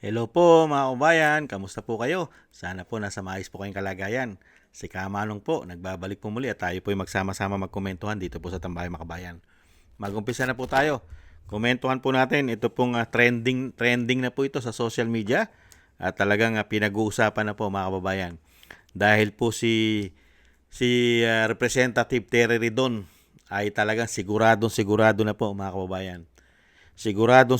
Hello po mga kabayan, kamusta po kayo? Sana po nasa maayos po kayong kalagayan. Si Kamanong po, nagbabalik po muli at tayo po ay magsama-sama magkomentuhan dito po sa Tambayan Makabayan. Mag-umpisa na po tayo. Komentuhan po natin, ito pong trending na po ito sa social media at talagang pinag-uusapan na po mga kababayan. Dahil po si Representative Terry Ridon ay talagang sigurado na po mga kababayan. Sigurado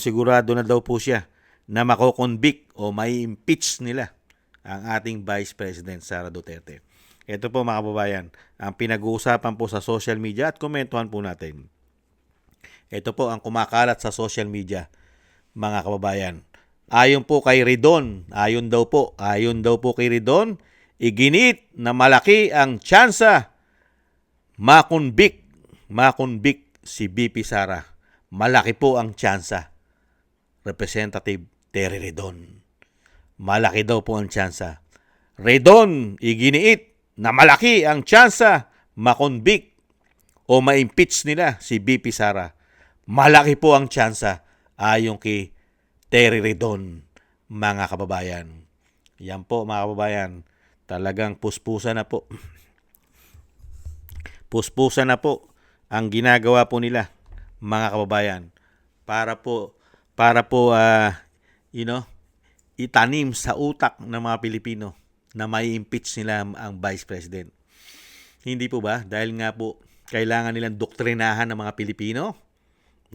na daw po siya na mako-convict o may impeach nila ang ating Vice President Sara Duterte. Ito po mga kababayan, ang pinag-uusapan po sa social media at komentuhan po natin. Ito po ang kumakalat sa social media, mga kababayan. Ayon daw po kay Ridon, iginit na malaki ang tsansa makonvict si BP Sara. Malaki po ang tsansa. Representative Terry Ridon. Malaki daw po ang tsansa. Ridon, iginiit na malaki ang tsansa makonvict o ma-impeach nila si BP Sara. Malaki po ang tsansa ayon kay Terry Ridon, mga kababayan. Yan po mga kababayan, talagang puspusan na po. Puspusan na po ang ginagawa po nila, mga kababayan, para po you know, itanim sa utak ng mga Pilipino na may impeach nila ang Vice President. Hindi po ba? Dahil nga po, kailangan nilang doktrinahan ng mga Pilipino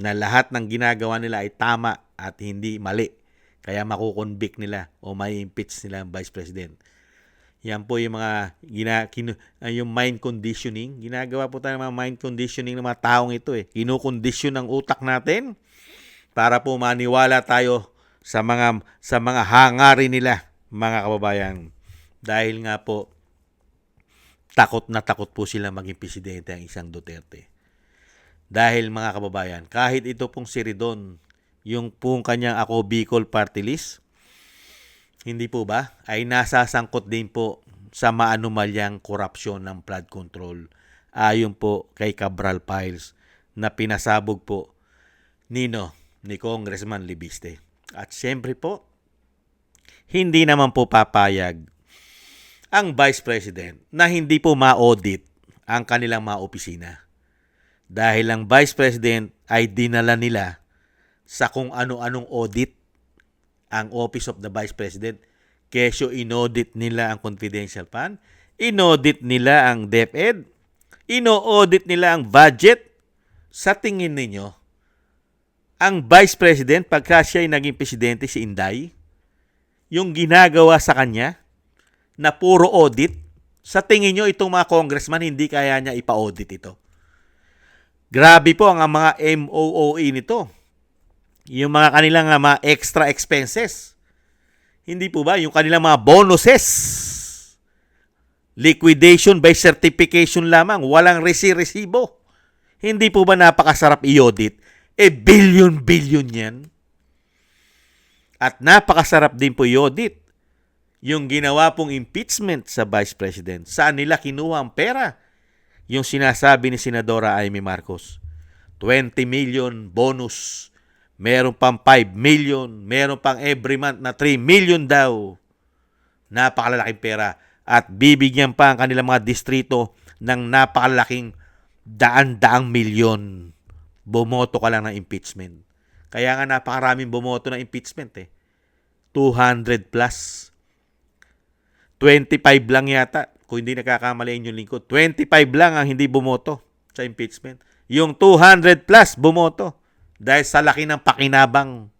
na lahat ng ginagawa nila ay tama at hindi mali. Kaya makukonvict nila o may impeach nila ang Vice President. Yan po yung mga yung mind conditioning. Ginagawa po tayo ng mga mind conditioning ng mga taong ito eh. Kinukondisyon ang utak natin para po maniwala tayo sa mga hangarin nila, mga kababayan. Dahil nga po takot po sila maging presidente ang isang Duterte. Dahil mga kababayan, kahit ito pong si Ridon, yung pong kanyang Ako Bicol Party List, hindi po ba, ay nasasangkot din po sa maanumalyang korupsyon ng flood control. Ayon po kay Cabral Files na pinasabog po ni Congressman Libiste. At siyempre po, hindi naman po papayag ang Vice President na hindi po ma-audit ang kanilang mga opisina. Dahil ang Vice President ay dinala nila sa kung ano-anong audit ang Office of the Vice President. Kesyo inaudit nila ang confidential fund, inaudit nila ang DepEd, ino-audit nila ang budget. Sa tingin ninyo, ang Vice President, pagka siya ay naging presidente, si Inday, yung ginagawa sa kanya na puro audit, sa tingin nyo itong mga congressman hindi kaya niya ipa-audit ito? Grabe po ang mga MOOE nito. Yung mga kanilang mga extra expenses. Hindi po ba? Yung kanilang mga bonuses. Liquidation by certification lamang. Walang resibo. Hindi po ba napakasarap i-audit? Billion yan. At napakasarap din po i-audit yung ginawa pong impeachment sa Vice President. Saan nila kinuha ang pera? Yung sinasabi ni Senadora Amy Marcos. 20 million bonus. Meron pang 5 million. Meron pang every month na 3 million daw. Napakalalaking pera. At bibigyan pa ang kanilang mga distrito ng napakalaking daan-daang milyon. Bumoto ka lang ng impeachment. Kaya nga napakaraming bumoto ng impeachment eh. 200 plus. 25 lang yata. Kung hindi nakakamali yung lingkod. 25 lang ang hindi bumoto sa impeachment. Yung 200 plus bumoto. Dahil sa laki ng pakinabang.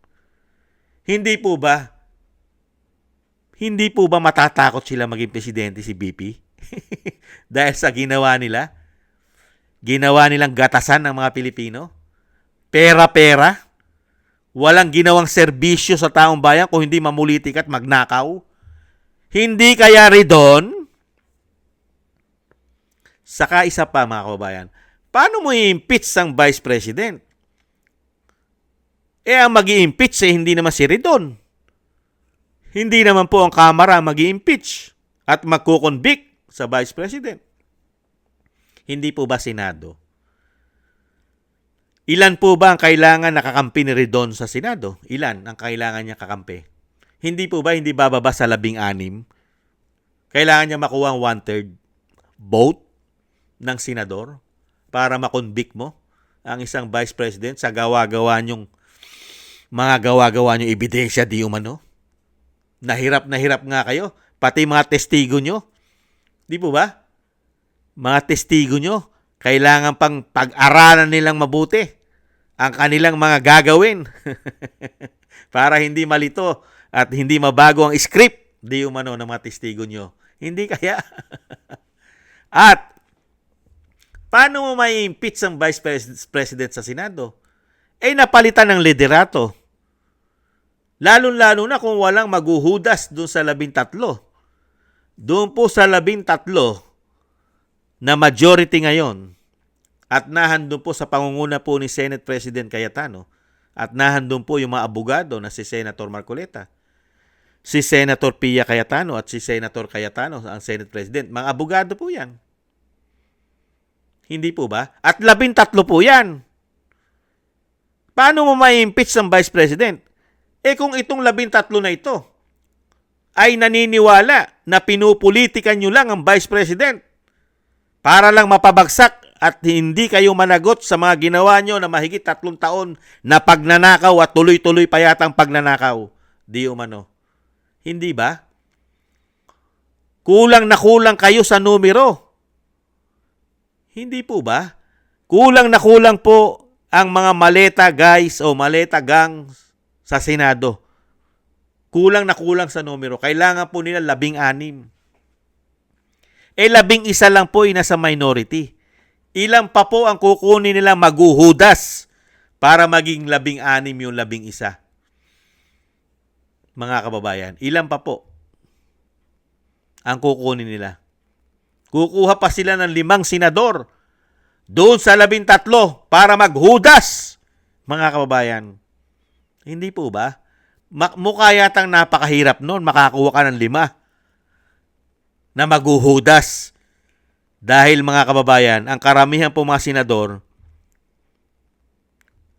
Hindi po ba matatakot sila maging presidente si BP? Dahil sa ginawa nila? Ginawa nilang gatasan ng mga Pilipino? Pera-pera? Walang ginawang serbisyo sa taong bayan kung hindi mamulitik at magnakaw? Hindi kaya Ridon? Saka isa pa mga kababayan, paano mo i-impeach ang Vice President? Ang mag-i-impeach hindi naman si Ridon. Hindi naman po ang Kamara mag-i-impeach at magkukonvict sa Vice President. Hindi po ba Senado? Ilan po ba ang kailangan nakakampi ni Ridon sa Senado? Ilan ang kailangan niya kakampi? Hindi po ba hindi bababa sa 16? Kailangan niya makuha ang 1/3 vote ng senador para makonvict mo ang isang vice president sa gawa-gawa niyong ebidensya di umano. Nahirap nga kayo, pati mga testigo nyo. Di po ba? Mga testigo nyo, kailangan pang pag-aralan nilang mabuti ang kanilang mga gagawin para hindi malito at hindi mabago ang script di umano ng mga testigo nyo. Hindi kaya? At paano mo may impeach ang Vice President sa Senado? Napalitan ng liderato. Lalo-lalo na kung walang maghuhudas doon sa 13. Doon po sa 13 na majority ngayon at nahandun po sa pangunguna po ni Senate President Cayetano at nahandun po yung mga abogado na si Senator Marcoleta, si Senator Pia Cayetano at si Senator Cayetano, ang Senate President. Mga abogado po yan. Hindi po ba? At 13 po yan. Paano mo ma-impeach ang Vice President? Kung itong 13 na ito ay naniniwala na pinupolitikan nyo lang ang Vice President para lang mapabagsak at hindi kayo managot sa mga ginawa nyo na mahigit 3 taon na pagnanakaw at tuloy-tuloy pa yatang pagnanakaw. Di umano. Hindi ba? Kulang na kulang kayo sa numero. Hindi po ba? Kulang na kulang po ang mga maleta guys o maleta gang sa Senado. Kulang na kulang sa numero. Kailangan po nila 16. 11 lang po nasa minority. Ilan pa po ang kukunin nila maghuhudas para maging 16 yung 11? Mga kababayan, ilan pa po ang kukunin nila? Kukuha pa sila ng 5 senador doon sa 13 para maghudas, mga kababayan. Hindi po ba? Mukha yatang napakahirap noon makakuha ka ng 5 na maghuhudas. Dahil mga kababayan, ang karamihan po mga senador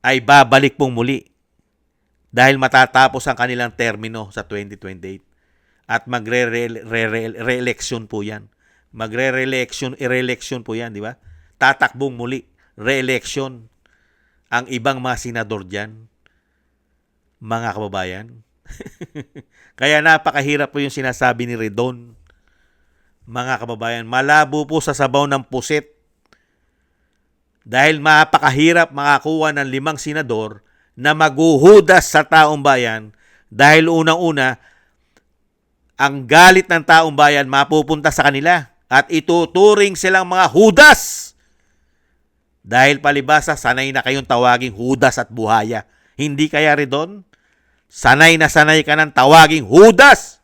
ay babalik pong muli. Dahil matatapos ang kanilang termino sa 2028. At magre-re-election po yan. Re-election po yan, di ba? Tatakbong muli. Re-election ang ibang mga senador dyan. Mga kababayan. Kaya napakahirap po yung sinasabi ni Redon. Mga kababayan, malabo po sa sabaw ng pusit. Dahil mapakahirap makakuha ng 5 senador na maghuhudas sa taong bayan dahil unang-una, ang galit ng taong bayan mapupunta sa kanila at ituturing silang mga hudas. Dahil palibasa, sanay na kayong tawaging hudas at buhaya. Hindi kaya Redon? Sanay na sanay ka ng tawaging hudas,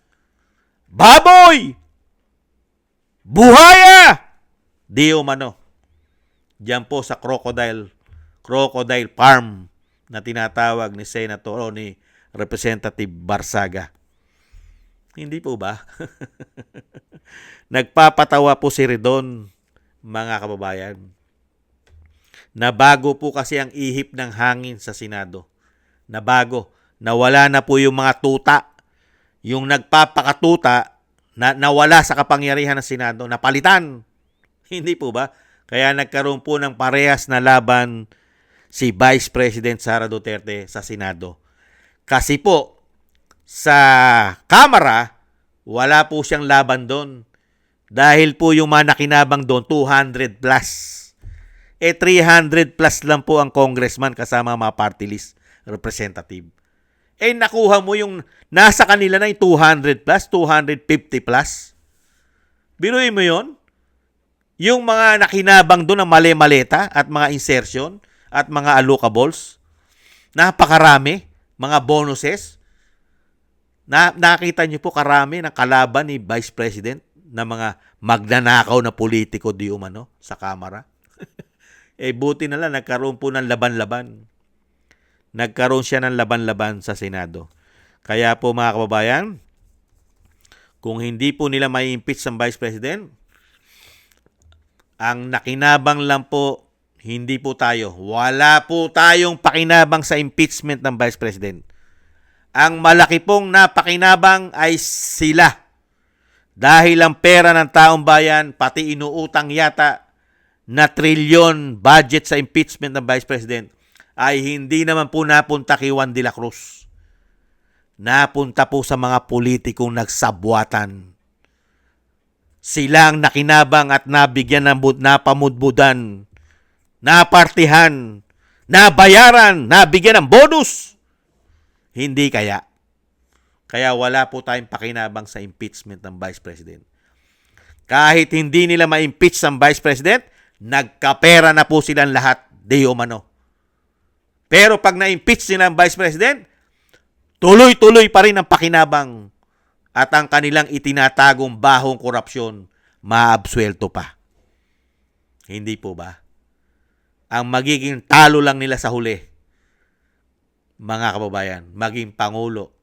baboy, buhaya. Di umano. Diyan po sa crocodile farm na tinatawag ni Senator o ni Representative Barsaga. Hindi po ba? Nagpapatawa po si Redon, mga kababayan. Nabago po kasi ang ihip ng hangin sa Senado. Nabago. Nawala na po yung mga tuta. Yung nagpapakatuta na nawala sa kapangyarihan ng Senado. Napalitan. Hindi po ba? Kaya nagkaroon po ng parehas na laban si Vice President Sara Duterte sa Senado. Kasi po, sa Kamara, wala po siyang laban doon. Dahil po yung mga nakinabang doon, 200 plus. 300 plus lang po ang congressman kasama mga party list representative. Nakuha mo yung nasa kanila na yung 200 plus, 250 plus. Biruin mo yon. Yung mga nakinabang doon ng mali-maleta at mga insertion at mga allocables, napakarami, mga bonuses. Nakita niyo po karami ng kalaban ni Vice President na mga magnanakaw na politiko di umano sa Kamara. Buti na lang nagkaroon po ng laban-laban. Nagkaroon siya ng laban-laban sa Senado. Kaya po mga kababayan, kung hindi po nila may impeach ang Vice President, ang nakinabang lang po, hindi po tayo. Wala po tayong pakinabang sa impeachment ng Vice President. Ang malaki pong napakinabang ay sila. Dahil ang pera ng taong bayan, pati inuutang yata na trilyon budget sa impeachment ng Vice President, ay hindi naman po napunta kay Juan de la Cruz. Napunta po sa mga politikong nagsabwatan. Sila ang nakinabang at nabigyan ng napamudbudan, napartihan, nabayaran, nabigyan ng bonus. Hindi kaya. Kaya wala po tayong pakinabang sa impeachment ng Vice President. Kahit hindi nila ma-impeach ang Vice President, nagkapera na po silang lahat, di umano. Pero pag na-impeach nila ang Vice President, tuloy-tuloy pa rin ang pakinabang at ang kanilang itinatagong bahong korupsyon, maabsuelto pa. Hindi po ba? Ang magiging talo lang nila sa huli, mga kababayan, maging Pangulo,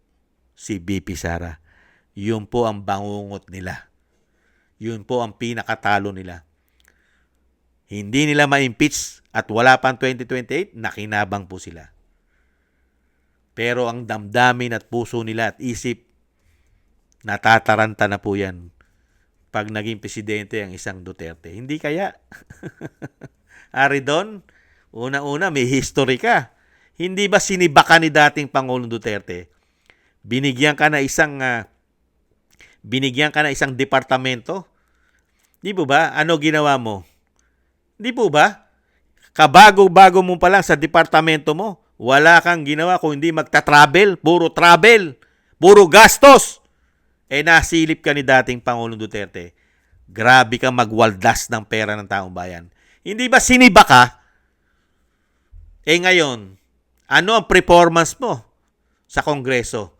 si BP Sara. Yun po ang bangungot nila. Yun po ang pinakatalo nila. Hindi nila ma-impeach at wala pang 2028, nakinabang po sila. Pero ang damdamin at puso nila at isip, natataranta na po yan pag naging presidente ang isang Duterte. Hindi kaya? Aridon, una-una may history ka. Hindi ba sinibakan ni dating Pangulong Duterte? Binigyan ka na isang departamento. Di po ba? Ano ginawa mo? Di po ba? Kabago-bago mo pa lang sa departamento mo, wala kang ginawa kung hindi magta-travel, puro gastos. Nasilip ka ni dating Pangulong Duterte. Grabe kang magwaldas ng pera ng taong bayan. Hindi ba siniba ka? Ngayon, ano ang performance mo sa Kongreso?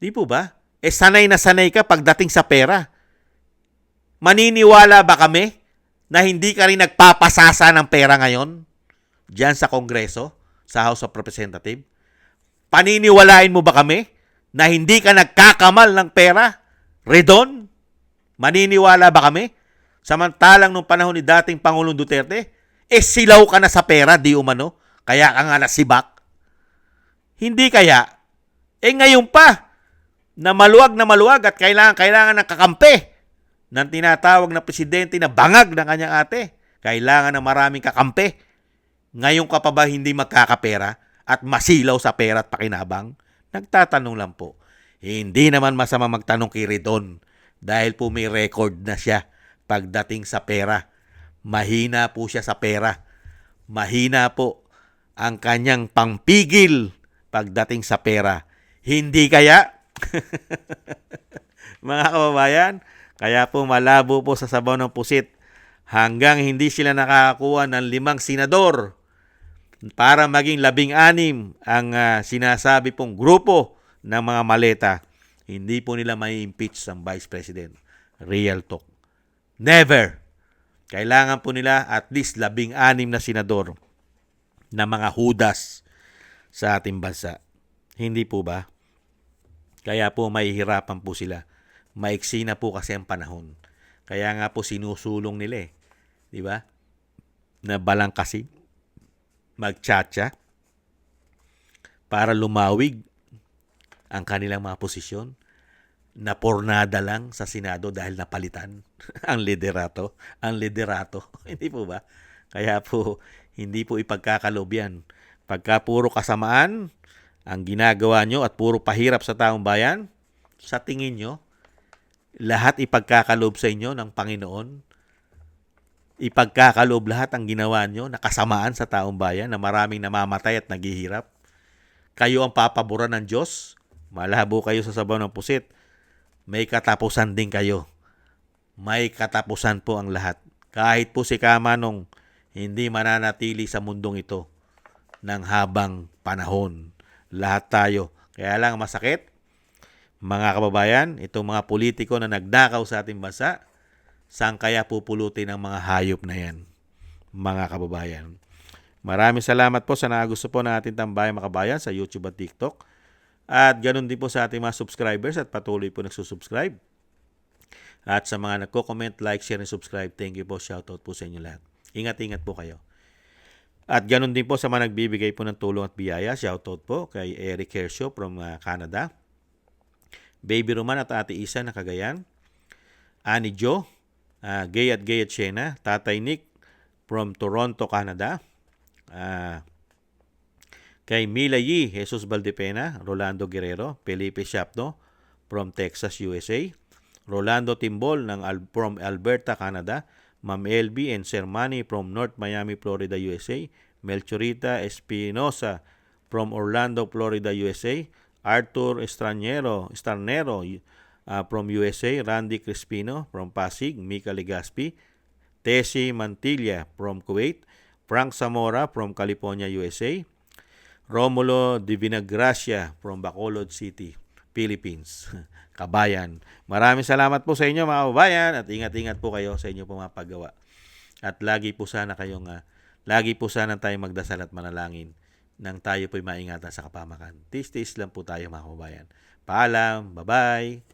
Di po ba? Sanay na sanay ka pagdating sa pera. Maniniwala ba kami na hindi ka rin nagpapasasa ng pera ngayon diyan sa Kongreso, sa House of Representatives? Paniniwalain mo ba kami na hindi ka nagkakamal ng pera? Redon? Maniniwala ba kami? Samantalang nung panahon ni dating Pangulong Duterte, silaw ka na sa pera, di umano? Kaya ka nga nasibak? Hindi kaya? Ngayon pa, na maluwag at kailangan ng kakampi ng tinatawag na presidente na bangag ng kanyang ate. Kailangan ng maraming kakampi. Ngayon ka pa ba hindi magkakapera at masilaw sa pera at pakinabang? Nagtatanong lang po. Hindi naman masama magtanong kay Redon dahil po may record na siya pagdating sa pera. Mahina po siya sa pera. Mahina po ang kanyang pangpigil pagdating sa pera. Hindi kaya? Mga kababayan, kaya po malabo po sa sabaw ng pusit hanggang hindi sila nakakakuha ng 5 senador para maging 16 ang sinasabi pong grupo ng mga maleta. Hindi po nila may impeach ang Vice President. Real talk. Never. Kailangan po nila at least 16 na senador na mga hudas sa ating bansa. Hindi po ba? Kaya po mahihirapan po sila. Maiksi na po kasi ang panahon. Kaya nga po sinusulong nila Di ba? Na balang kasi magtsatsa para lumawig ang kanilang mga posisyon na pornada lang sa Senado dahil napalitan ang liderato. Hindi po ba? Kaya po hindi po ipagkakalob yan. Pagka puro kasamaan ang ginagawa nyo at puro pahirap sa taong bayan, sa tingin nyo, lahat ipagkakalob sa inyo ng Panginoon? Ipagkakalob lahat ang ginawa nyo na kasamaan sa taong bayan na maraming namamatay at naghihirap? Kayo ang papaboran ng Diyos? Malabo kayo sa sabaw ng pusit. May katapusan din kayo. May katapusan po ang lahat. Kahit po si Kamanong hindi mananatili sa mundong ito ng habang panahon. Lahat tayo. Kaya lang masakit, mga kababayan, itong mga politiko na nagnakaw sa ating bansa, saan kaya pupulutin ang mga hayop na yan, mga kababayan? Maraming salamat po sa nagusto po ng ating Tambayang Makabayan sa YouTube at TikTok. At ganun din po sa ating mga subscribers at patuloy po nagsusubscribe. At sa mga nagko-comment, like, share, and subscribe, thank you po. Shoutout po sa inyo lahat. Ingat-ingat po kayo. At ganun din po sa mga nagbibigay po ng tulong at biyaya. Shoutout po kay Eric Hershaw from Canada. Baby Roman at Ate Isa na Cagayan. Annie Jo, Gay at Siena. Tatay Nick from Toronto, Canada. Kay Mila Yi, Jesus Valdepena, Rolando Guerrero, Felipe Shapno from Texas, USA. Rolando Timbol from Alberta, Canada. Ma'am LB and Sir Manny from North Miami, Florida, USA. Melchorita Espinosa from Orlando, Florida, USA. Arthur Starnero from USA. Randy Crispino from Pasig. Mika Legaspi. Tessie Mantilla from Kuwait. Frank Zamora from California, USA. Romulo Divinagracia from Bacolod City, Philippines. Kabayan. Maraming salamat po sa inyo mga kabayan at ingat-ingat po kayo sa inyo mga paggawa. At lagi po sana tayong magdasal at manalangin nang tayo po'y maingatan sa kapamakan. Tis-tis lang po tayo mga kabayan. Paalam. Bye-bye.